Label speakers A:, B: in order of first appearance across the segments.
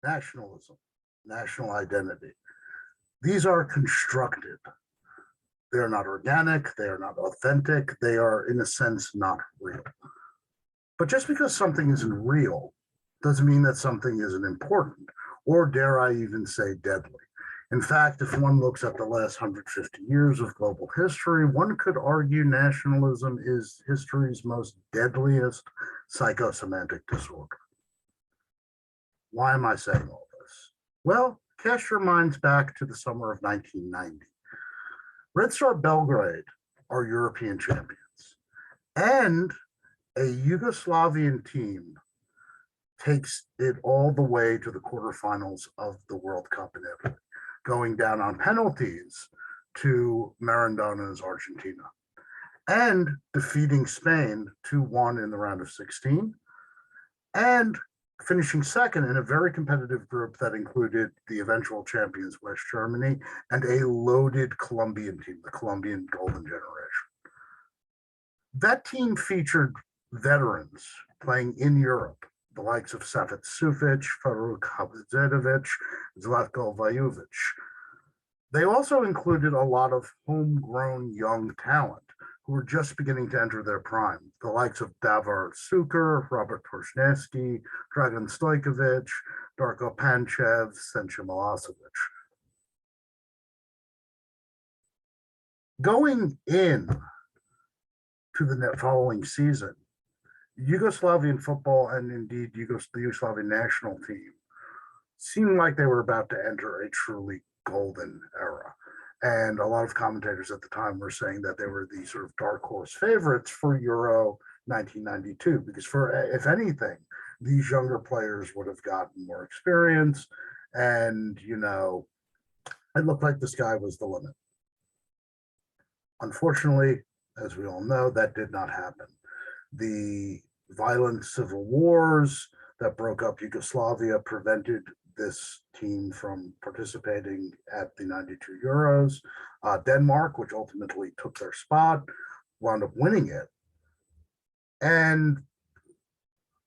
A: nationalism, national identity. These are constructed. They are not organic. They are not authentic. They are, in a sense, not real. But just because something isn't real doesn't mean that something isn't important, or dare I even say deadly. In fact, if one looks at the last 150 years of global history, one could argue nationalism is history's most deadliest psychosomatic disorder. Why am I saying all this? Well, cast your minds back to the summer of 1990. Red Star Belgrade are European champions, and a Yugoslavian team takes it all the way to the quarterfinals of the World Cup in Italy, going down on penalties to Maradonna's Argentina, and defeating Spain 2-1 in the round of 16, and finishing second in a very competitive group that included the eventual champions, West Germany, and a loaded Colombian team, the Colombian Golden Generation. That team featured veterans playing in Europe, the likes of Safet Sufic, Faruk Habzedovic, Zlatko Vajovic. They also included a lot of homegrown young talent who were just beginning to enter their prime, the likes of Davor Suker, Robert Korzeniowski, Dragan Stojkovic, Darko Panchev, Sencha Milosevic. Going in to the following season, Yugoslavian football and indeed the Yugoslavian national team seemed like they were about to enter a truly golden era. And a lot of commentators at the time were saying that they were the sort of dark horse favorites for Euro 1992, because if anything, these younger players would have gotten more experience. And, it looked like the sky was the limit. Unfortunately, as we all know, that did not happen. The violent civil wars that broke up Yugoslavia prevented this team from participating at the 92 Euros. Denmark, which ultimately took their spot, wound up winning it. And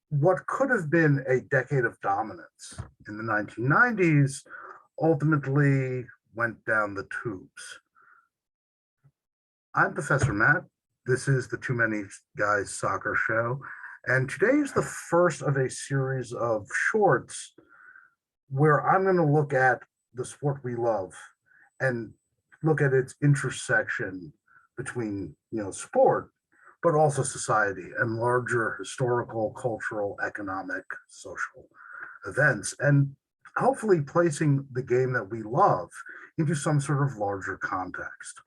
A: what could have been a decade of dominance in the 1990s ultimately went down the tubes. I'm Professor Matt. This is the Too Many Guys Soccer Show. And today is the first of a series of shorts where I'm going to look at the sport we love and look at its intersection between, sport, but also society and larger historical, cultural, economic, social events, and hopefully placing the game that we love into some sort of larger context.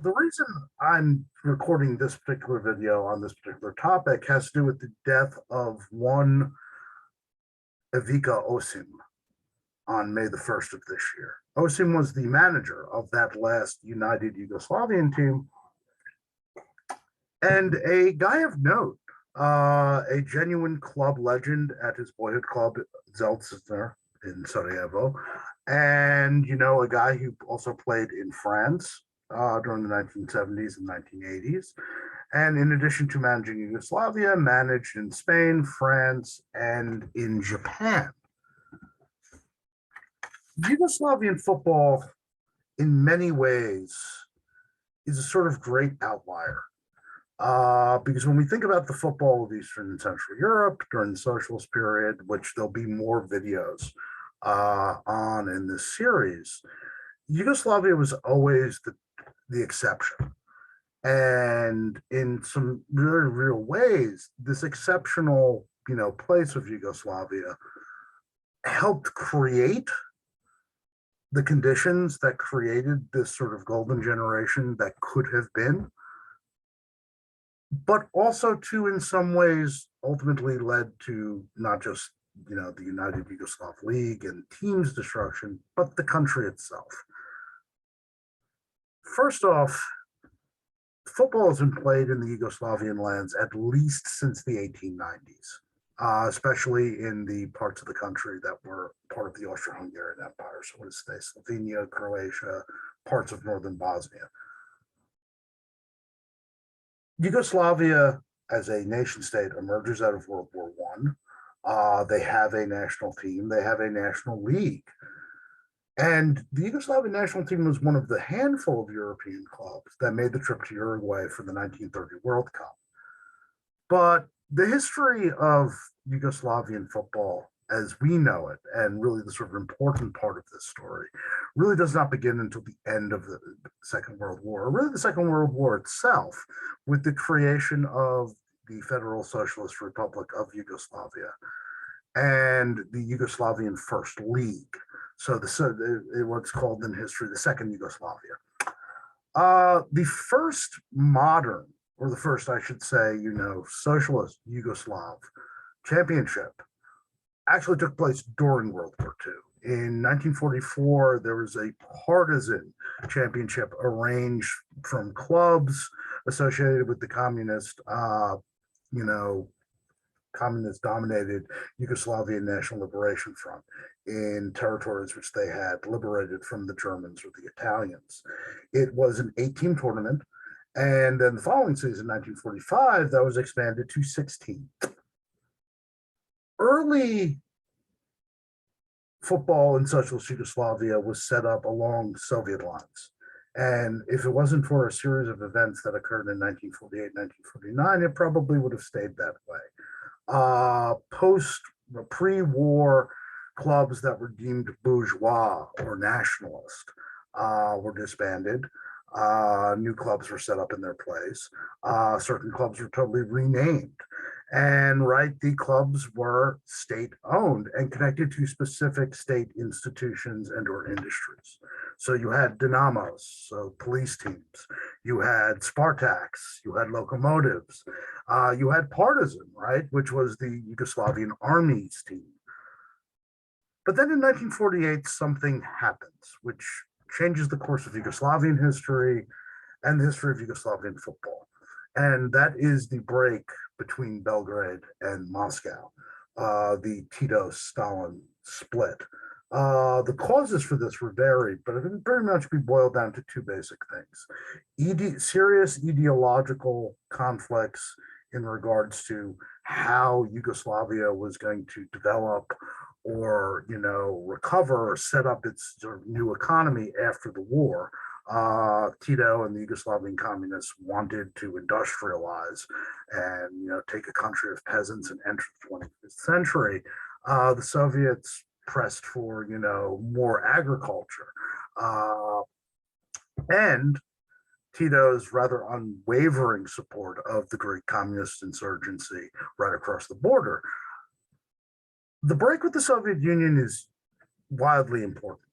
A: The reason I'm recording this particular video on this particular topic has to do with the death of one Ivica Osim on May the 1st of this year. Osim was the manager of that last united Yugoslavian team and a guy of note, a genuine club legend at his boyhood club, Zeltsner in Sarajevo, and, a guy who also played in France during the 1970s and 1980s. And in addition to managing Yugoslavia, managed in Spain, France, and in Japan. Yugoslavian football, in many ways, is a sort of great outlier. Because when we think about the football of Eastern and Central Europe during the socialist period, which there'll be more videos on in this series, Yugoslavia was always the exception. And in some very real ways, this exceptional, place of Yugoslavia helped create the conditions that created this sort of golden generation that could have been, but also too, in some ways, ultimately led to not just, the United Yugoslav League and teams destruction, but the country itself. First off, football has been played in the Yugoslavian lands at least since the 1890s, especially in the parts of the country that were part of the Austro-Hungarian Empire. So what is this? Slovenia, Croatia, parts of northern Bosnia. Yugoslavia as a nation state emerges out of World War I. They have a national team. They have a national league. And the Yugoslavian national team was one of the handful of European clubs that made the trip to Uruguay for the 1930 World Cup. But the history of Yugoslavian football as we know it, and really the sort of important part of this story, really does not begin until the end of the Second World War, or really the Second World War itself, with the creation of the Federal Socialist Republic of Yugoslavia and the Yugoslavian First League. So what's called in history the Second Yugoslavia. The first modern, or the first, I should say, socialist Yugoslav championship actually took place during World War II. In 1944, there was a partisan championship arranged from clubs associated with the communist-dominated Yugoslavian National Liberation Front in territories which they had liberated from the Germans or the Italians. It was an 8-team tournament, and then the following season, 1945, that was expanded to 16. Early football in socialist Yugoslavia was set up along Soviet lines. And if it wasn't for a series of events that occurred in 1948, 1949, it probably would have stayed that way. Pre-war clubs that were deemed bourgeois or nationalist were disbanded. New clubs were set up in their place. Certain clubs were totally renamed. And the clubs were state-owned and connected to specific state institutions and or industries. So you had Dynamos, so police teams. You had Spartaks. You had Locomotives. You had Partizan, which was the Yugoslavian Army's team. But then in 1948, something happens, which changes the course of Yugoslavian history and the history of Yugoslavian football. And that is the break between Belgrade and Moscow, the Tito-Stalin split. The causes for this were varied, but it can pretty much be boiled down to two basic things. Serious ideological conflicts in regards to how Yugoslavia was going to develop or, recover or set up its sort of new economy after the war. Tito and the Yugoslavian communists wanted to industrialize and take a country of peasants and enter the 20th century. The Soviets pressed for more agriculture, and Tito's rather unwavering support of the Greek communist insurgency right across the border. The break with the Soviet Union is wildly important,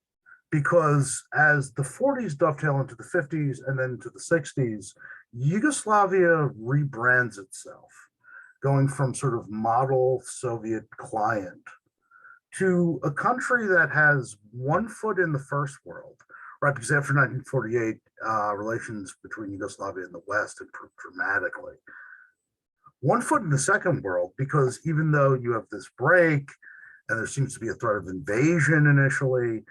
A: because as the 40s dovetail into the 50s and then into the 60s, Yugoslavia rebrands itself, going from sort of model Soviet client to a country that has one foot in the first world, because after 1948, relations between Yugoslavia and the West improved dramatically. One foot in the second world, because even though you have this break and there seems to be a threat of invasion initially,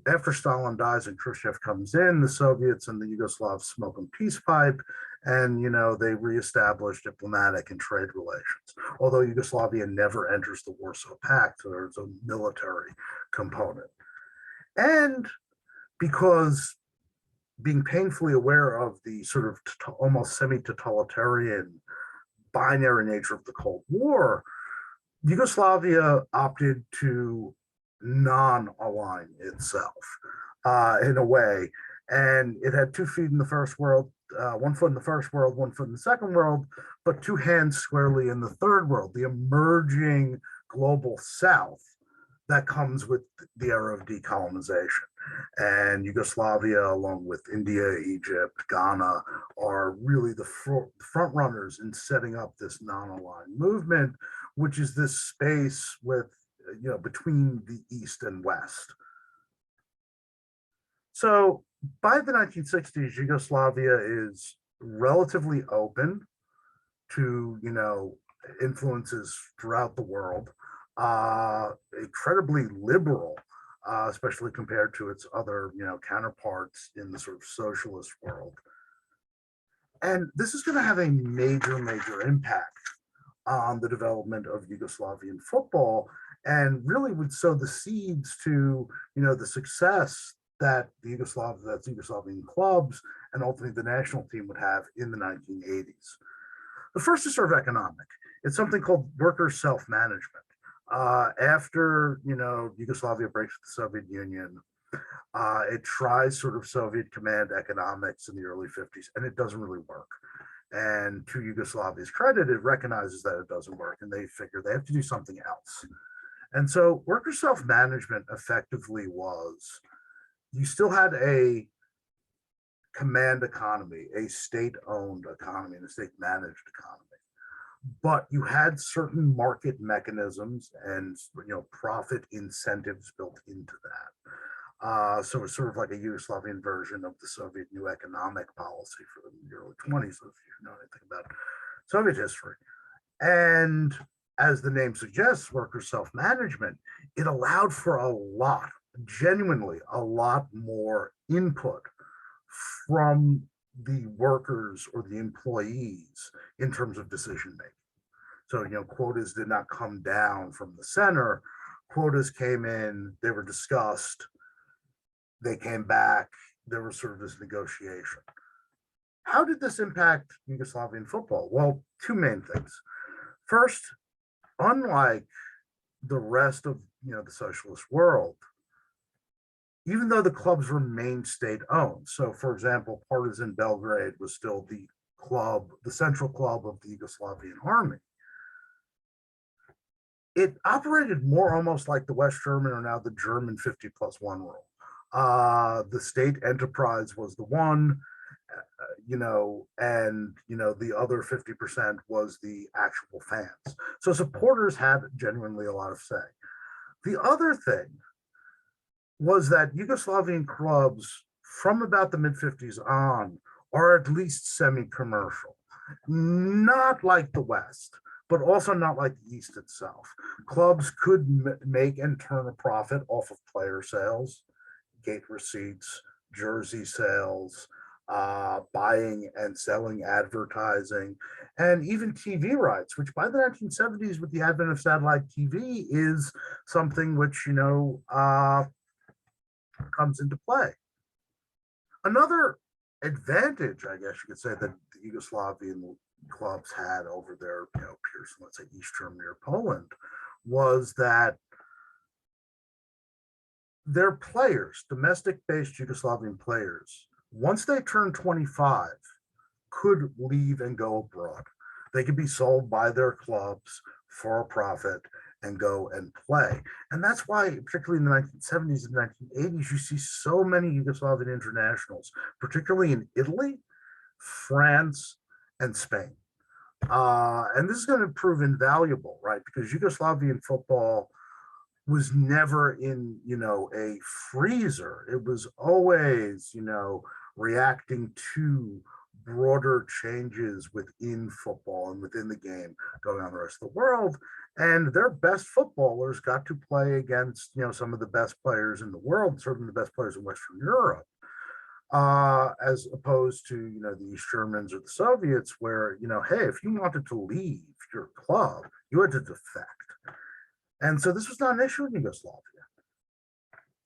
A: after Stalin dies and Khrushchev comes in, the Soviets and the Yugoslavs smoke a peace pipe, and they reestablish diplomatic and trade relations. Although Yugoslavia never enters the Warsaw Pact, so there's a military component. And because being painfully aware of the sort of almost semi-totalitarian binary nature of the Cold War, Yugoslavia opted to non-align itself in a way. And it had 2 feet in the first world, 1 foot in the first world, 1 foot in the second world, but 2 hands squarely in the third world, the emerging global South that comes with the era of decolonization. And Yugoslavia, along with India, Egypt, Ghana, are really the front runners in setting up this non-aligned movement, which is this space with, between the East and West. So by the 1960s, Yugoslavia is relatively open to, influences throughout the world, incredibly liberal, especially compared to its other, counterparts in the sort of socialist world. And this is going to have a major, major impact on the development of Yugoslavian football and really would sow the seeds to, the success that Yugoslavian clubs and ultimately the national team would have in the 1980s. The first is sort of economic. It's something called worker self-management. After, Yugoslavia breaks with the Soviet Union, it tries sort of Soviet command economics in the early 50s, and it doesn't really work. And to Yugoslavia's credit, it recognizes that it doesn't work, and they figure they have to do something else. And so worker self-management effectively was, you still had a command economy, a state-owned economy, and a state-managed economy. But you had certain market mechanisms and profit incentives built into that. So it's sort of like a Yugoslavian version of the Soviet new economic policy for the early 20s, if you know anything about Soviet history. And as the name suggests, worker self-management, it allowed for a lot, genuinely a lot more input from the workers or the employees in terms of decision making. So, quotas did not come down from the center. Quotas came in, they were discussed, they came back, there was sort of this negotiation. How did this impact Yugoslavian football? Well, two main things. First, unlike the rest of the socialist world, even though the clubs remained state-owned, so for example, Partizan Belgrade was still the club, the central club of the Yugoslavian army, it operated more almost like the West German or now the German 50+1 rule. The state enterprise was the one, and the other 50% was the actual fans. So supporters had genuinely a lot of say. The other thing was that Yugoslavian clubs from about the mid-50s on are at least semi-commercial, not like the West, but also not like the East itself. Clubs could make and turn a profit off of player sales, gate receipts, jersey sales, buying and selling advertising, and even TV rights, which by the 1970s, with the advent of satellite TV, is something which, comes into play. Another advantage, I guess you could say, that the Yugoslavian clubs had over their peers, let's say East Germany or Poland, was that their players, domestic-based Yugoslavian players, once they turned 25, could leave and go abroad. They could be sold by their clubs for a profit and go and play. And that's why, particularly in the 1970s and 1980s, you see so many Yugoslavian internationals, particularly in Italy, France, and Spain. And this is going to prove invaluable, right? Because Yugoslavian football was never in, a freezer. It was always, reacting to broader changes within football and within the game going on the rest of the world. And their best footballers got to play against, some of the best players in the world, certainly the best players in Western Europe, as opposed to, the East Germans or the Soviets, where, hey, if you wanted to leave your club, you had to defect. And so this was not an issue in Yugoslavia.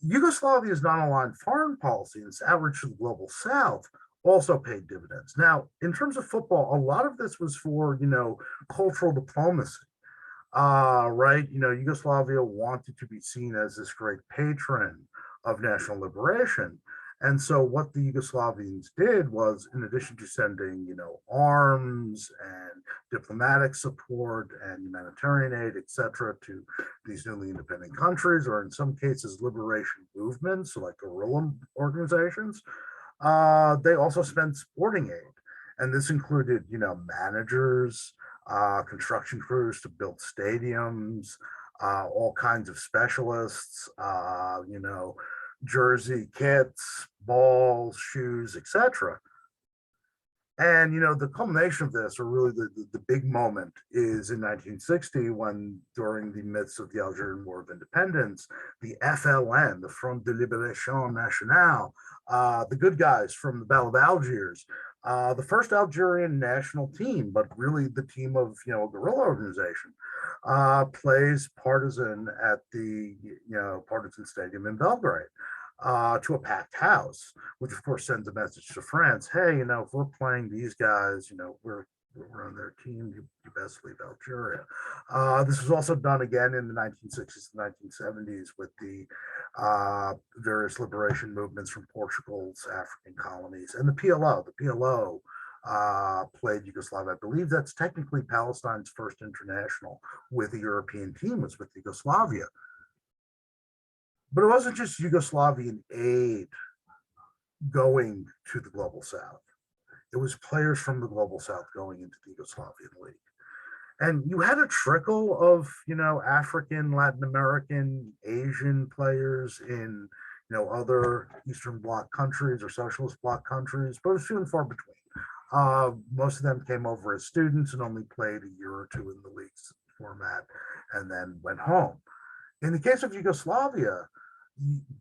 A: Yugoslavia's non-aligned foreign policy and its outreach to the global South also paid dividends. Now, in terms of football, a lot of this was for, cultural diplomacy, right? Yugoslavia wanted to be seen as this great patron of national liberation. And so what the Yugoslavians did was, in addition to sending, arms and diplomatic support and humanitarian aid, etc., to these newly independent countries, or in some cases, liberation movements, so like guerrilla organizations, they also spent sporting aid. And this included, managers, construction crews to build stadiums, all kinds of specialists, jersey kits, balls, shoes, etc. And the culmination of this, or really the big moment, is in 1960, when, during the midst of the Algerian War of Independence, the FLN, the Front de Libération Nationale, the good guys from the Battle of Algiers, The first Algerian national team, but really the team of a guerrilla organization, plays partisan at the partisan stadium in Belgrade to a packed house, which of course sends a message to France: hey, if we're playing these guys, we're on their team. You best leave Algeria. This was also done again in the 1960s and 1970s with the various liberation movements from Portugal's African colonies and the PLO. The PLO played Yugoslavia. I believe that's technically Palestine's first international with a European team, was with Yugoslavia. But it wasn't just Yugoslavian aid going to the Global South. It was players from the Global South going into the Yugoslavian League. And you had a trickle of, African, Latin American, Asian players in, other Eastern Bloc countries or Socialist Bloc countries, but it was few and far between. Most of them came over as students and only played a year or two in the league's format and then went home. In the case of Yugoslavia,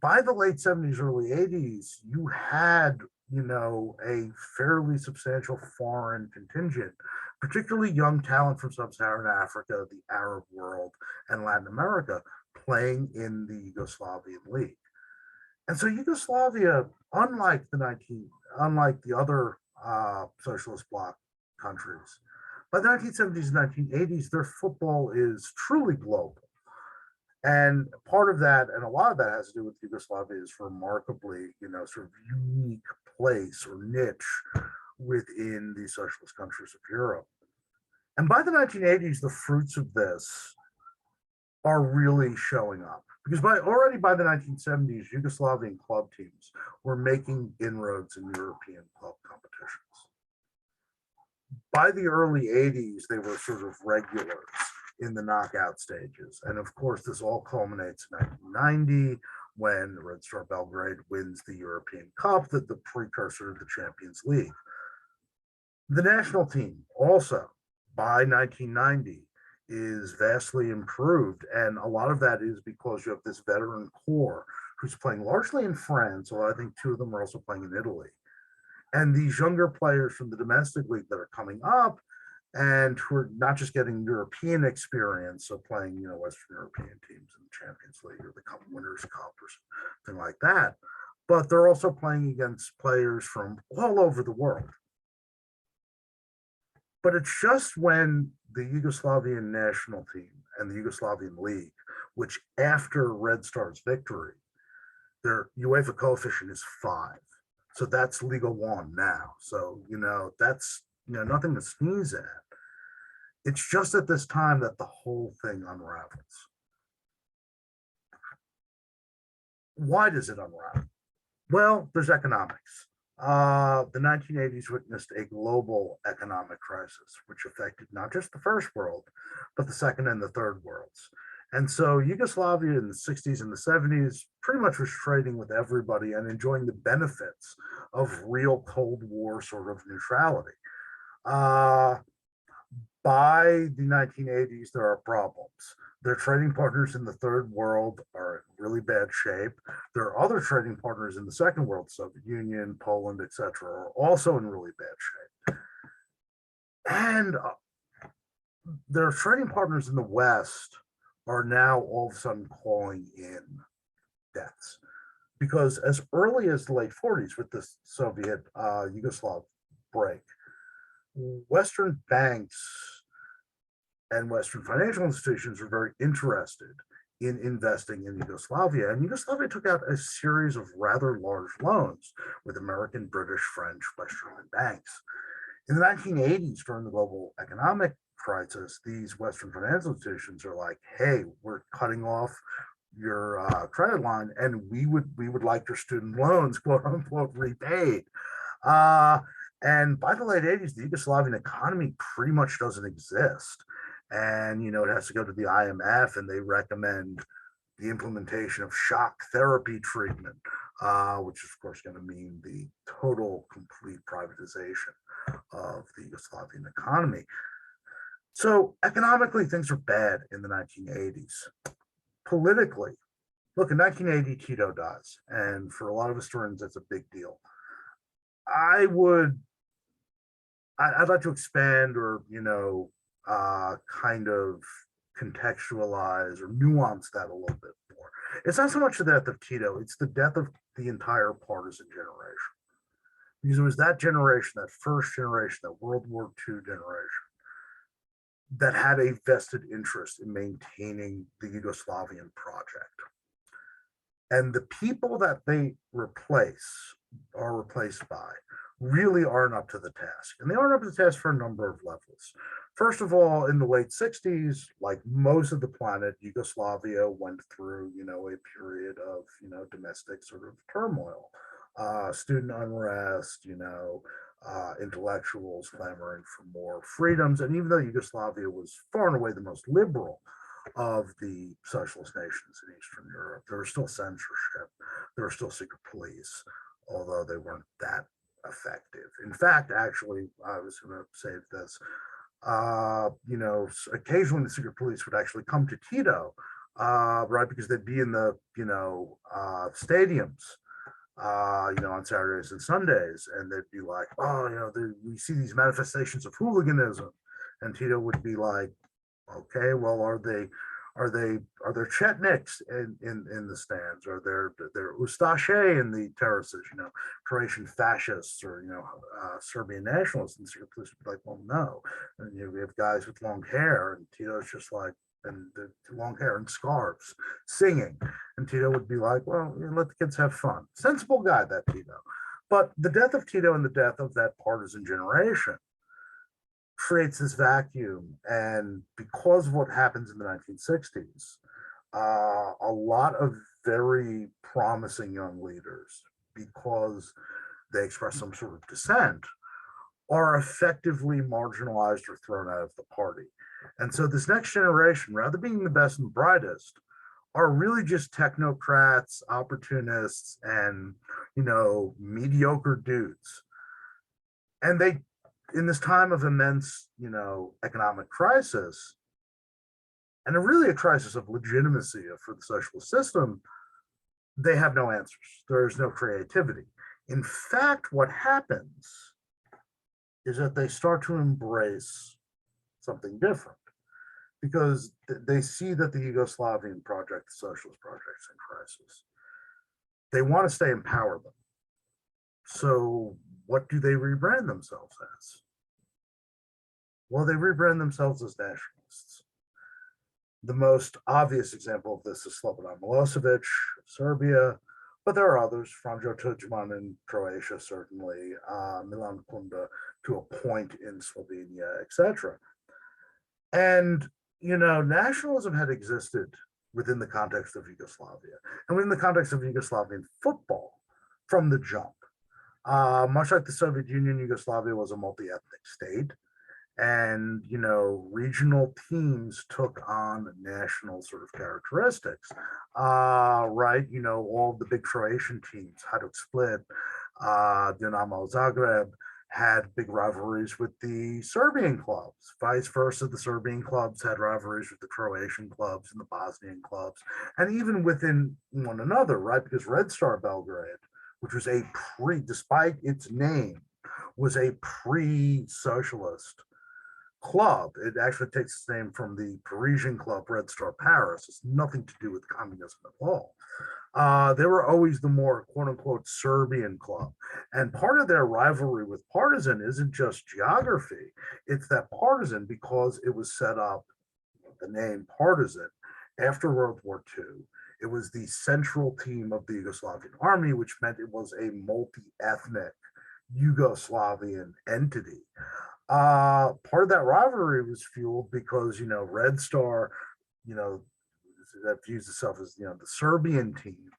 A: by the late 70s, early 80s, you had, a fairly substantial foreign contingent, particularly young talent from sub-Saharan Africa, the Arab world, and Latin America playing in the Yugoslavian League. And so Yugoslavia, unlike the other socialist bloc countries, by the 1970s and 1980s, their football is truly global. And part of that, and a lot of that has to do with Yugoslavia's remarkably, sort of unique place or niche within the socialist countries of Europe. And by the 1980s, the fruits of this are really showing up. Because already by the 1970s, Yugoslavian club teams were making inroads in European club competitions. By the early 80s, they were sort of regulars in the knockout stages. And of course, this all culminates in 1990 when Red Star Belgrade wins the European Cup, the precursor to the Champions League. The national team also, by 1990, is vastly improved. And a lot of that is because you have this veteran core who's playing largely in France, although I think two of them are also playing in Italy. And these younger players from the domestic league that are coming up and who are not just getting European experience, so playing, Western European teams in the Champions League or the Cup Winners' Cup or something like that, but they're also playing against players from all over the world. But it's just when the Yugoslavian national team and the Yugoslavian League, which after Red Star's victory, their UEFA coefficient is 5. So that's Liga 1 now. So, that's nothing to sneeze at. It's just at this time that the whole thing unravels. Why does it unravel? Well, there's economics. The 1980s witnessed a global economic crisis, which affected not just the first world, but the second and the third worlds. And so Yugoslavia in the 60s and the 70s pretty much was trading with everybody and enjoying the benefits of real Cold War sort of neutrality. By the 1980s, there are problems. Their trading partners in the third world are in really bad shape. There are other trading partners in the second world, Soviet Union, Poland, etc., are also in really bad shape. And their trading partners in the West are now all of a sudden calling in debts. Because as early as the late 40s, with the Soviet Yugoslav break, Western banks and Western financial institutions were very interested in investing in Yugoslavia. And Yugoslavia took out a series of rather large loans with American, British, French, West German banks. In the 1980s, during the global economic crisis, these Western financial institutions are like, hey, we're cutting off your credit line and we would like your student loans, quote unquote, repaid. And by the late 80s, the Yugoslavian economy pretty much doesn't exist. And, it has to go to the IMF, and they recommend the implementation of shock therapy treatment, which is, of course, going to mean the total, complete privatization of the Yugoslavian economy. So economically, things are bad in the 1980s. Politically, look, in 1980, Tito dies. And for a lot of historians, that's a big deal. I would I'd like to expand or, kind of contextualize or nuance that a little bit more. It's not so much the death of Tito, it's the death of the entire partisan generation. Because it was that generation, that first generation, that World War II generation, that had a vested interest in maintaining the Yugoslavian project. And the people that they are replaced by really aren't up to the task. And they aren't up to the task for a number of levels. First of all, in the late 60s, like most of the planet, Yugoslavia went through, a period of, domestic sort of turmoil, student unrest, intellectuals clamoring for more freedoms. And even though Yugoslavia was far and away the most liberal of the socialist nations in Eastern Europe, there was still censorship, there was still secret police, although they weren't that effective. In fact, actually, I was going to say this, occasionally the secret police would actually come to Tito, right, because they'd be in the, stadiums, on Saturdays and Sundays, and they'd be like, oh, we see these manifestations of hooliganism, and Tito would be like, okay, well, are there Chetniks in the stands? Are there Ustaše in the terraces? Croatian fascists or Serbian nationalists? And the secret police would be like, well, no. And we have guys with long hair, and Tito's just like, and the long hair and scarves, singing. And Tito would be like, well, let the kids have fun. Sensible guy, that Tito. But the death of Tito and the death of that partisan generation creates this vacuum. And because of what happens in the 1960s, a lot of very promising young leaders, because they express some sort of dissent, are effectively marginalized or thrown out of the party. And so this next generation, rather than being the best and brightest, are really just technocrats, opportunists, and, mediocre dudes. And they, in this time of immense, economic crisis, and really a crisis of legitimacy for the socialist system, they have no answers. There's no creativity. In fact, what happens is that they start to embrace something different, because they see that the Yugoslavian project, the socialist project, is in crisis. They want to stay in power, though. So what do they rebrand themselves as? Well, they rebrand themselves as nationalists. The most obvious example of this is Slobodan Milosevic of Serbia, but there are others, Franjo Tudjman in Croatia, certainly, Milan Kunda to a point in Slovenia, etc. And, nationalism had existed within the context of Yugoslavia and within the context of Yugoslavian football from the jump. Much like the Soviet Union, Yugoslavia was a multi-ethnic state. And, regional teams took on national sort of characteristics, right? All the big Croatian teams, Hajduk Split, Dinamo Zagreb, had big rivalries with the Serbian clubs. Vice versa, the Serbian clubs had rivalries with the Croatian clubs and the Bosnian clubs, and even within one another, right? Because Red Star Belgrade, which was despite its name, was a pre-socialist club. It actually takes its name from the Parisian club Red Star Paris. It's nothing to do with communism at all. They were always the more quote unquote Serbian club. And part of their rivalry with Partizan isn't just geography, it's that Partizan, because it was set up, the name Partizan, after World War II. It was the central team of the Yugoslavian army, which meant it was a multi ethnic Yugoslavian entity. Part of that rivalry was fueled because, Red Star, that views itself as, the Serbian team,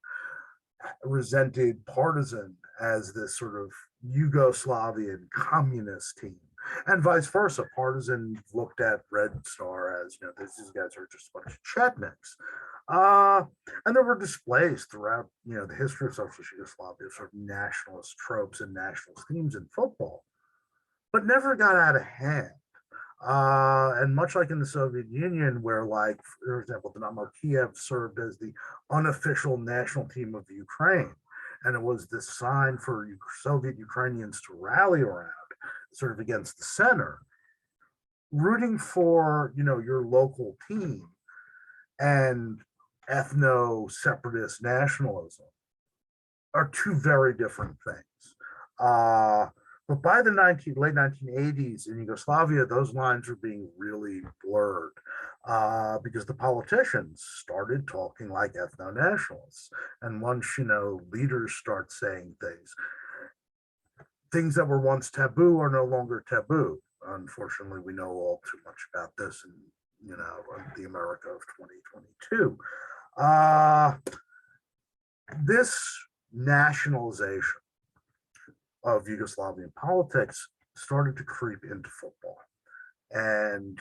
A: resented Partizan as this sort of Yugoslavian communist team. And vice versa. Partizan looked at Red Star as, these guys are just a bunch of Chetniks. And there were displays throughout, the history of socialist Yugoslavia, sort of nationalist tropes and nationalist themes in football, but never got out of hand. And much like in the Soviet Union, where, like, for example, Dynamo Kiev served as the unofficial national team of Ukraine, and it was this sign for Soviet Ukrainians to rally around. sort of against the center, rooting for, your local team and ethno-separatist nationalism are two very different things. But by the late 1980s in Yugoslavia, those lines were being really blurred because the politicians started talking like ethno-nationalists. And once, leaders start saying things that were once taboo are no longer taboo. Unfortunately, we know all too much about this in, the America of 2022. This nationalization of Yugoslavian politics started to creep into football. And,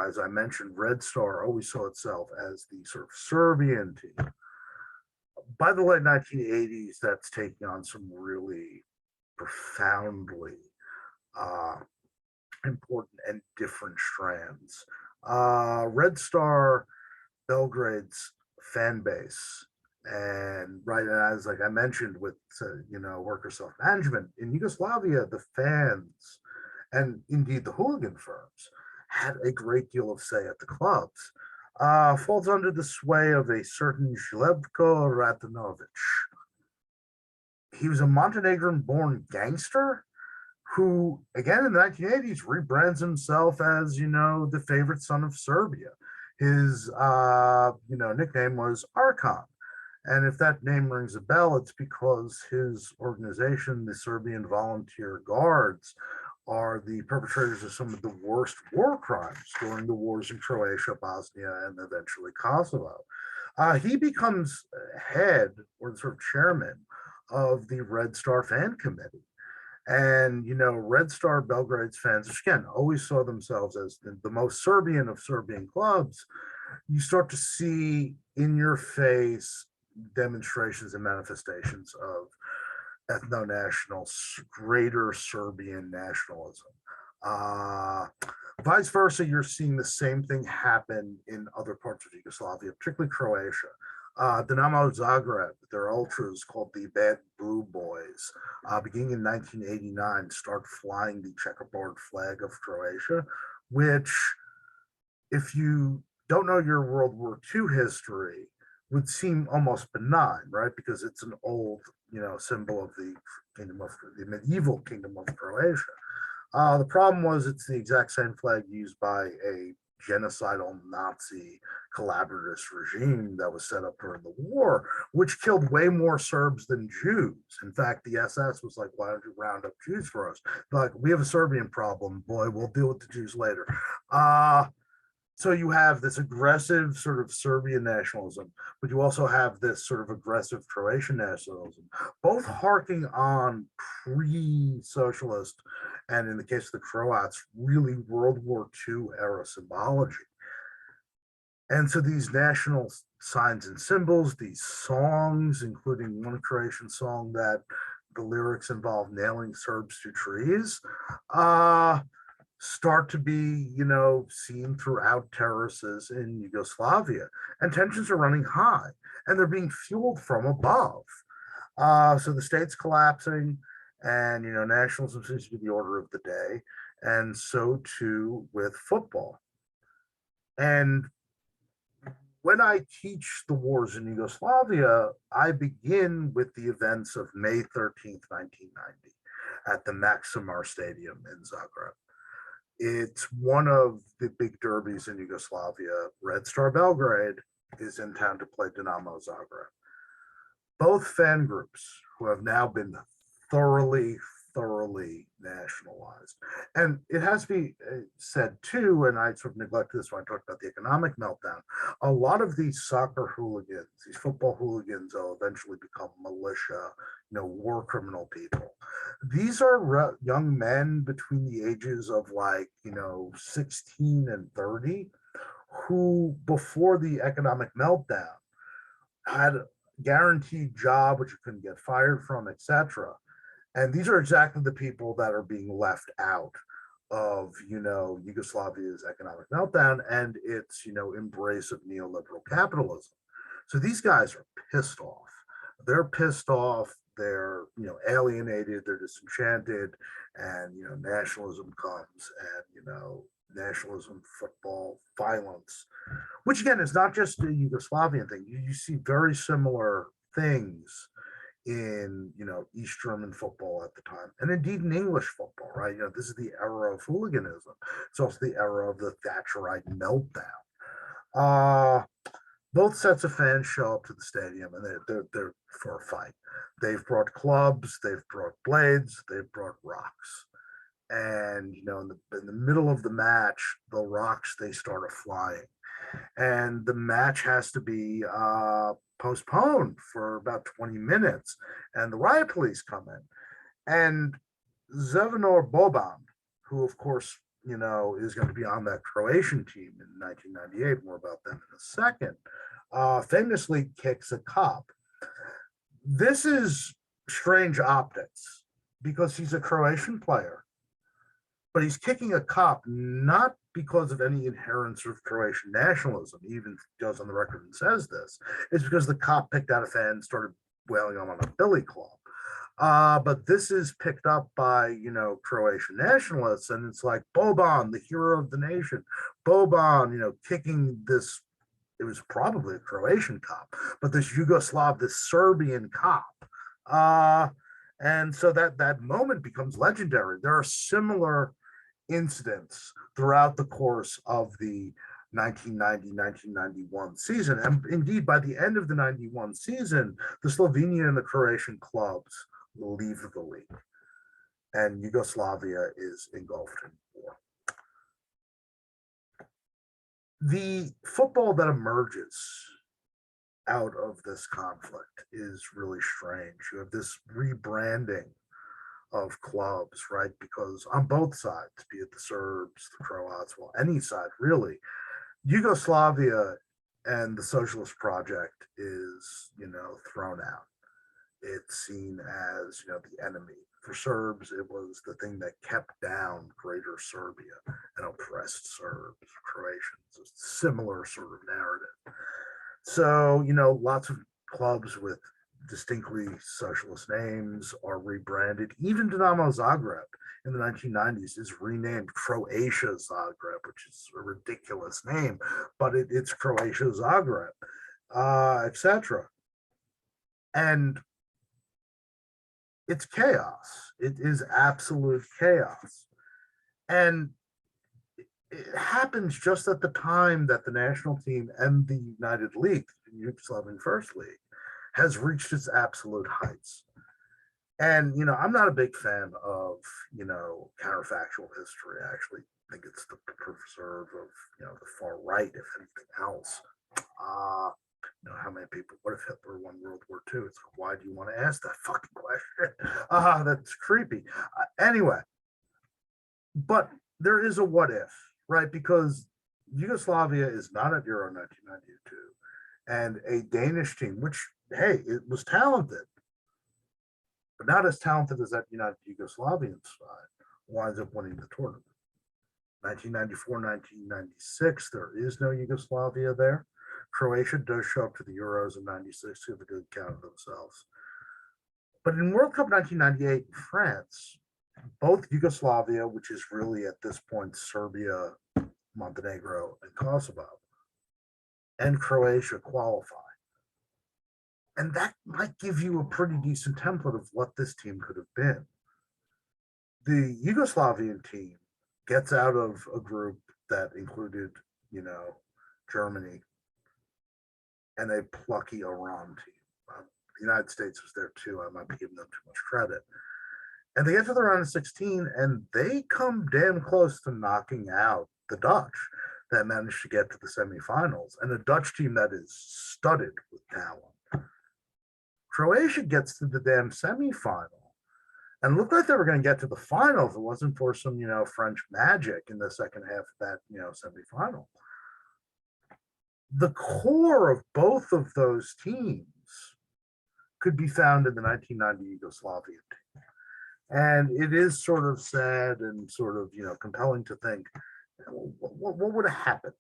A: as I mentioned, Red Star always saw itself as the sort of Serbian team. By the late 1980s, that's taking on some really profoundly important and different strands. Red Star Belgrade's fan base, and right as like I mentioned with worker self-management in Yugoslavia, the fans and indeed the hooligan firms had a great deal of say at the clubs. Falls under the sway of a certain Željko Ratanovic. He was a Montenegrin-born gangster who, again, in the 1980s, rebrands himself as, the favorite son of Serbia. His, nickname was Arkan. And if that name rings a bell, it's because his organization, the Serbian Volunteer Guards, are the perpetrators of some of the worst war crimes during the wars in Croatia, Bosnia, and eventually Kosovo. He becomes head or the sort of chairman of the Red Star Fan Committee. And, Red Star Belgrade's fans, which again, always saw themselves as the most Serbian of Serbian clubs, you start to see in your face demonstrations and manifestations of ethno-national, greater Serbian nationalism. Vice versa, you're seeing the same thing happen in other parts of Yugoslavia, particularly Croatia. Dinamo Zagreb, their ultras called the Bad Blue Boys, beginning in 1989, start flying the checkerboard flag of Croatia, which, if you don't know your World War II history, would seem almost benign, right? Because it's an old, symbol of the medieval kingdom of Croatia. The problem was it's the exact same flag used by a genocidal Nazi collaborative regime that was set up during the war, which killed way more Serbs than Jews. In fact, the SS was like, why don't you round up Jews for us? They're like, we have a Serbian problem, boy, we'll deal with the Jews later. So you have this aggressive sort of Serbian nationalism, but you also have this sort of aggressive Croatian nationalism, both harking on pre-socialist, and in the case of the Croats, really World War II era symbology. And so these national signs and symbols, these songs, including one Croatian song that the lyrics involve nailing Serbs to trees, start to be, seen throughout terraces in Yugoslavia. And tensions are running high, and they're being fueled from above. So the state's collapsing, and, nationalism seems to be the order of the day. And so too with football. And when I teach the wars in Yugoslavia, I begin with the events of May 13th, 1990, at the Maksimir Stadium in Zagreb. It's one of the big derbies in Yugoslavia. Red Star Belgrade is in town to play Dinamo Zagreb. Both fan groups who have now been thoroughly nationalized. And it has to be said too, and I sort of neglected this when I talked about the economic meltdown, a lot of these soccer hooligans, these football hooligans will eventually become militia, war criminal people. These are young men between the ages of 16 and 30 who, before the economic meltdown, had a guaranteed job, which you couldn't get fired from, etc. And these are exactly the people that are being left out of, Yugoslavia's economic meltdown and its, embrace of neoliberal capitalism. So these guys are pissed off. They're pissed off they're, alienated, they're disenchanted, and, nationalism comes, and, nationalism, football, violence, which again is not just a Yugoslavian thing. You see very similar things in, East German football at the time, and indeed in English football, right? This is the era of hooliganism. It's also the era of the Thatcherite meltdown. Uh, both sets of fans show up to the stadium, and they're for a fight. They've brought clubs, they've brought blades, they've brought rocks, and in the middle of the match, the rocks they started flying, and the match has to be postponed for about 20 minutes, and the riot police come in, and Zevenor Boban, who of course is going to be on that Croatian team in 1998. More about them in a second. Famously kicks a cop. This is strange optics because he's a Croatian player, but he's kicking a cop not because of any inherent sort of Croatian nationalism. He even goes on the record and says this. It's because the cop picked out a fan and started wailing him on a billy club. But this is picked up by, Croatian nationalists, and it's like Boban, the hero of the nation. Boban, kicking this, it was probably a Croatian cop, but this this Serbian cop. And so that moment becomes legendary. There are similar incidents throughout the course of the 1990-1991 season. And indeed, by the end of the 91 season, the Slovenian and the Croatian clubs will leave the league, and Yugoslavia is engulfed in war. The football that emerges out of this conflict is really strange. You have this rebranding of clubs, right? Because on both sides, be it the Serbs, the Croats, well, any side really, Yugoslavia and the socialist project is, thrown out. It's seen as, the enemy. For Serbs, it was the thing that kept down Greater Serbia and oppressed Serbs, Croatians, a similar sort of narrative. So, lots of clubs with distinctly socialist names are rebranded. Even Dinamo Zagreb in the 1990s is renamed Croatia Zagreb, which is a ridiculous name, but it's Croatia Zagreb, etc. And it's chaos. It is absolute chaos. And it happens just at the time that the national team and the United League, the Yugoslavian First League, has reached its absolute heights. And, I'm not a big fan of, counterfactual history. I actually think it's the preserve of, the far right, if anything else. How many people, what if Hitler won World War II? It's like, why do you want to ask that fucking question? That's creepy. Anyway, but there is a what if, right? Because Yugoslavia is not at Euro 1992, and a Danish team, which, hey, it was talented, but not as talented as that United Yugoslavian side, winds up winning the tournament. 1994, 1996, there is no Yugoslavia there. Croatia does show up to the Euros in 96 to have a good count of themselves. But in World Cup 1998 in France, both Yugoslavia, which is really at this point Serbia, Montenegro, and Kosovo, and Croatia qualify. And that might give you a pretty decent template of what this team could have been. The Yugoslavian team gets out of a group that included, Germany, and a plucky Iran team. The United States was there too. I might be giving them too much credit. And they get to the round of 16, and they come damn close to knocking out the Dutch that managed to get to the semifinals, and a Dutch team that is studded with talent. Croatia gets to the damn semifinal and looked like they were going to get to the final if it wasn't for some, French magic in the second half of that, semifinal. The core of both of those teams could be found in the 1990 Yugoslavian team. And it is sort of sad and sort of, compelling to think, what would have happened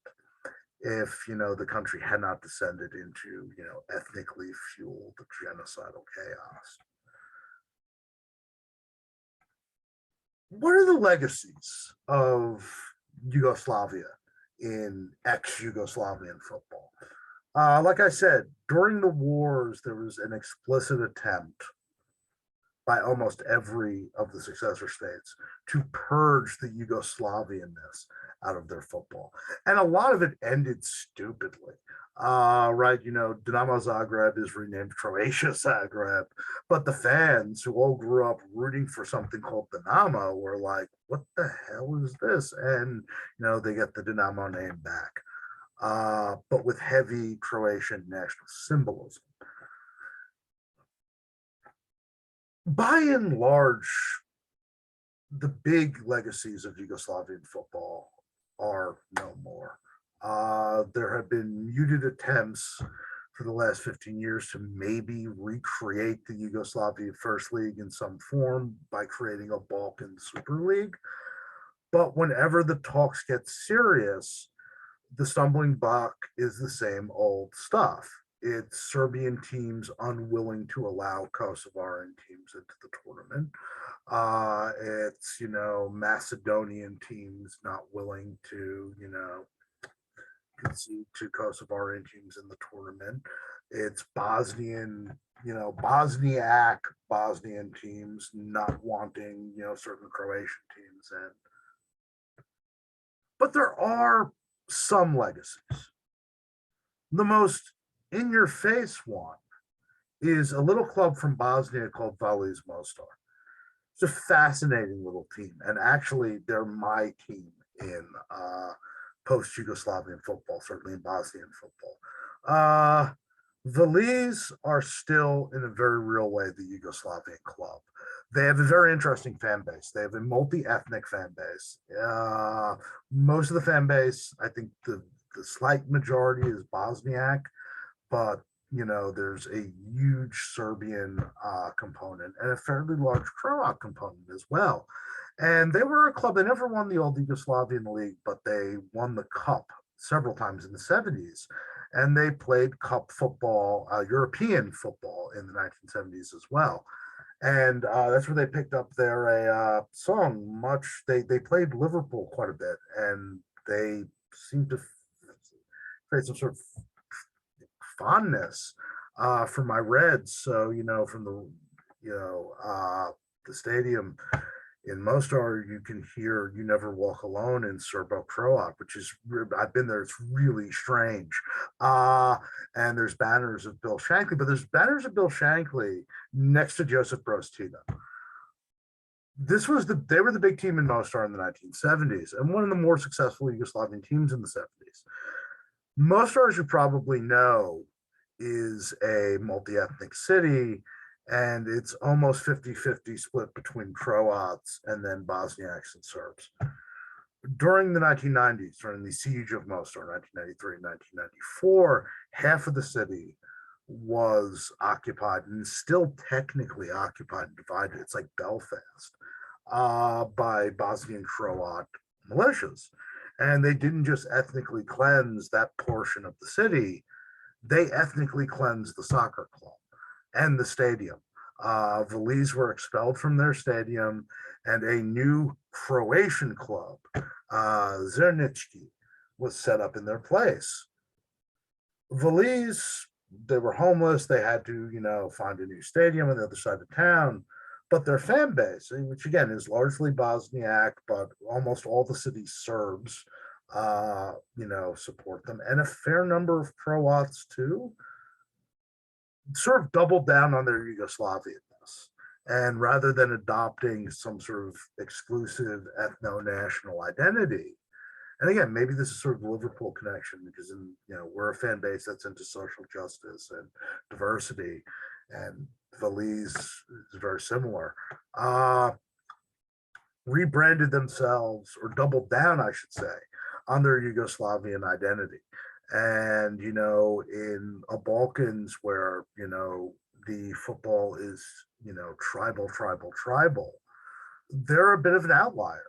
A: if, the country had not descended into, ethnically fueled genocidal chaos. what are the legacies of Yugoslavia in ex-Yugoslavian football? Like I said, during the wars, there was an explicit attempt by almost every of the successor states to purge the Yugoslavianness out of their football. And a lot of it ended stupidly. Right, Dinamo Zagreb is renamed Croatia Zagreb, but the fans who all grew up rooting for something called Dinamo were like, what the hell is this? And, they get the Dinamo name back, but with heavy Croatian national symbolism. By and large, the big legacies of Yugoslavian football are no more. There have been muted attempts for the last 15 years to maybe recreate the Yugoslavia First League in some form by creating a Balkan Super League. But whenever the talks get serious, the stumbling block is the same old stuff. It's Serbian teams unwilling to allow Kosovaran teams into the tournament. It's, Macedonian teams not willing to, concede to Kosovaran teams in the tournament. It's Bosniak Bosnian teams not wanting, certain Croatian teams in. But there are some legacies. The most in your face one is a little club from Bosnia called Valis Mostar. It's a fascinating little team. And actually, they're my team in post Yugoslavian football, certainly in Bosnian football. Valis are still, in a very real way, the Yugoslavian club. They have a very interesting fan base. They have a multi-ethnic fan base. Most of the fan base, I think the slight majority is Bosniak, but there's a huge Serbian component and a fairly large Croat component as well. And they were a club, they never won the old Yugoslavian League, but they won the cup several times in the 70s. And they played cup football, European football in the 1970s as well. And that's where they picked up their song. They played Liverpool quite a bit, and they seemed to create some sort of fondness for my Reds. So from the stadium in Mostar, you can hear "You Never Walk Alone" in Serbo-Croat, which is, I've been there. It's really strange. And there's banners of Bill Shankly, but there's banners of Bill Shankly next to Joseph Broz Tito. They were the big team in Mostar in the 1970s, and one of the more successful Yugoslavian teams in the 70s. Mostar, as you probably know, is a multi-ethnic city, and it's almost 50-50 split between Croats and then Bosniaks and Serbs. During the 1990s, during the siege of Mostar, 1993 and 1994, half of the city was occupied and still technically occupied and divided. It's like Belfast, by Bosnian Croat militias. And they didn't just ethnically cleanse that portion of the city, they ethnically cleansed the soccer club and the stadium. Valis were expelled from their stadium, and a new Croatian club, Zernički, was set up in their place. Valis, they were homeless. They had to, find a new stadium on the other side of town. But their fan base, which again is largely Bosniak, but almost all the city's Serbs, support them, and a fair number of Croats too, sort of doubled down on their Yugoslavianness. And rather than adopting some sort of exclusive ethno-national identity, and again, maybe this is sort of the Liverpool connection, because we're a fan base that's into social justice and diversity, and Valis is very similar. Rebranded themselves, or doubled down, I should say, on their Yugoslavian identity. And, in a Balkans where, the football is, tribal, they're a bit of an outlier.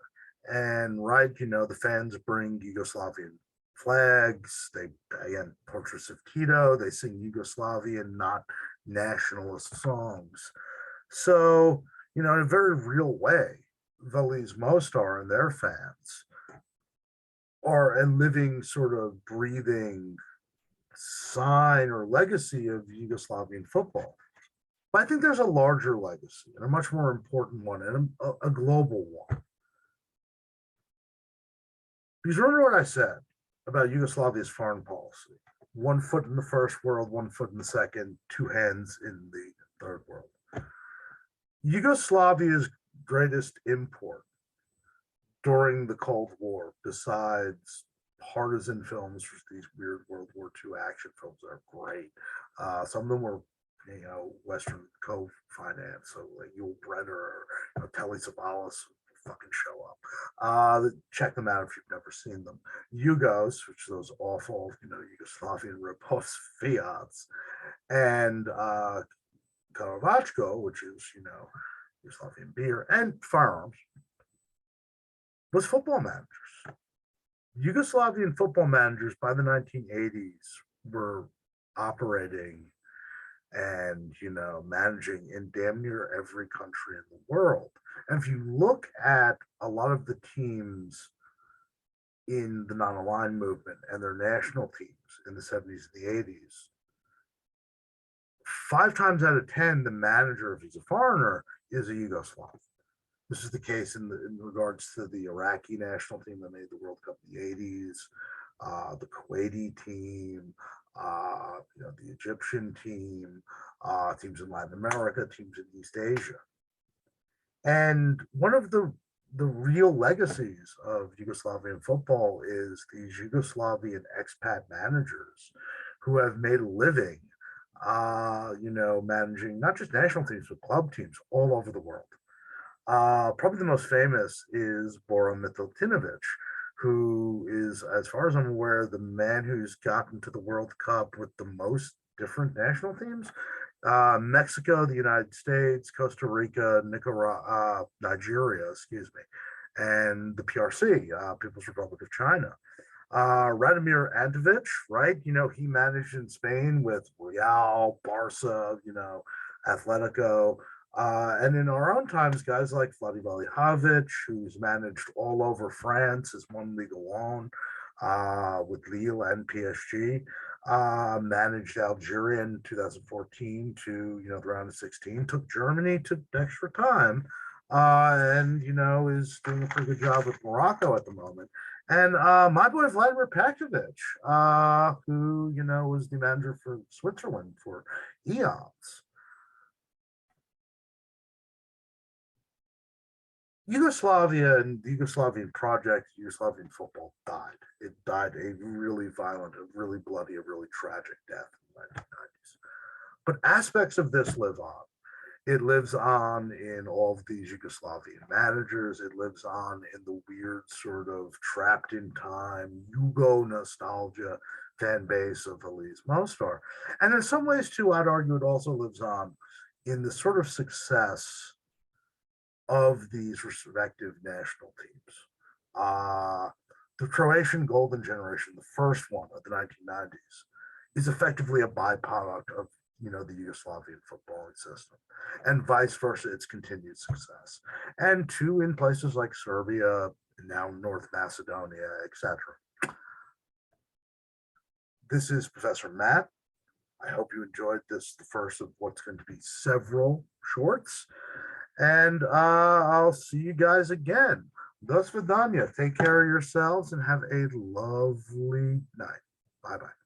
A: And, right, the fans bring Yugoslavian flags. They, again, portraits of Tito. They sing Yugoslavian, not nationalist songs. So, in a very real way, Velis Mostar and their fans are a living sort of breathing sign or legacy of Yugoslavian football. But I think there's a larger legacy and a much more important one and a global one. Because remember what I said about Yugoslavia's foreign policy: 1 foot in the first world, 1 foot in the second, two hands in the third world. Yugoslavia's greatest import during the Cold War, besides partisan films, these weird World War II action films that are great. Some of them were, Western co-finance, so like Yul Brynner or Telly Savalas fucking show up. Check them out if you've never seen them. Yugos, which are those awful, Yugoslavian ripoffs, Fiats, and Karavačko, which is, Yugoslavian beer and firearms, was football managers. Yugoslavian football managers by the 1980s were operating and, managing in damn near every country in the world. And if you look at a lot of the teams in the non-aligned movement and their national teams in the 70s and the 80s, 5 times out of 10, the manager, if he's a foreigner, is a Yugoslav. This is the case in regards to the Iraqi national team that made the World Cup in the 80s, the Kuwaiti team, the Egyptian team, teams in Latin America, teams in East Asia. And one of the real legacies of Yugoslavian football is these Yugoslavian expat managers who have made a living, managing not just national teams, but club teams all over the world. Probably the most famous is Bora Milutinovic, who is, as far as I'm aware, the man who's gotten to the World Cup with the most different national teams. Mexico, the United States, Costa Rica, Nicaragua, Nigeria, and the PRC, People's Republic of China. Radomir Antovic, right? He managed in Spain with Real, Barca, Atletico. And in our own times, guys like Vladimir Valihovic, who's managed all over France, has won Ligue 1 with Lille and PSG, managed Algeria in 2014 to, the round of 16, took Germany to extra time, and, is doing a pretty good job with Morocco at the moment. And my boy Vladimir Pakovic, who, was the manager for Switzerland for eons. Yugoslavia and the Yugoslavian project, Yugoslavian football died. It died a really violent, a really bloody, a really tragic death in the 1990s. But aspects of this live on. It lives on in all of these Yugoslavian managers. It lives on in the weird sort of trapped in time, Yugo nostalgia fan base of Elise Mostar. And in some ways, too, I'd argue it also lives on in the sort of success of these respective national teams. The Croatian golden generation, the first one of the 1990s, is effectively a byproduct of the Yugoslavian footballing system, and vice versa, its continued success. And two in places like Serbia, now North Macedonia, etc. This is Professor Matt. I hope you enjoyed this, the first of what's going to be several shorts. And I'll see you guys again. Do svidaniya. Take care of yourselves and have a lovely night. Bye-bye.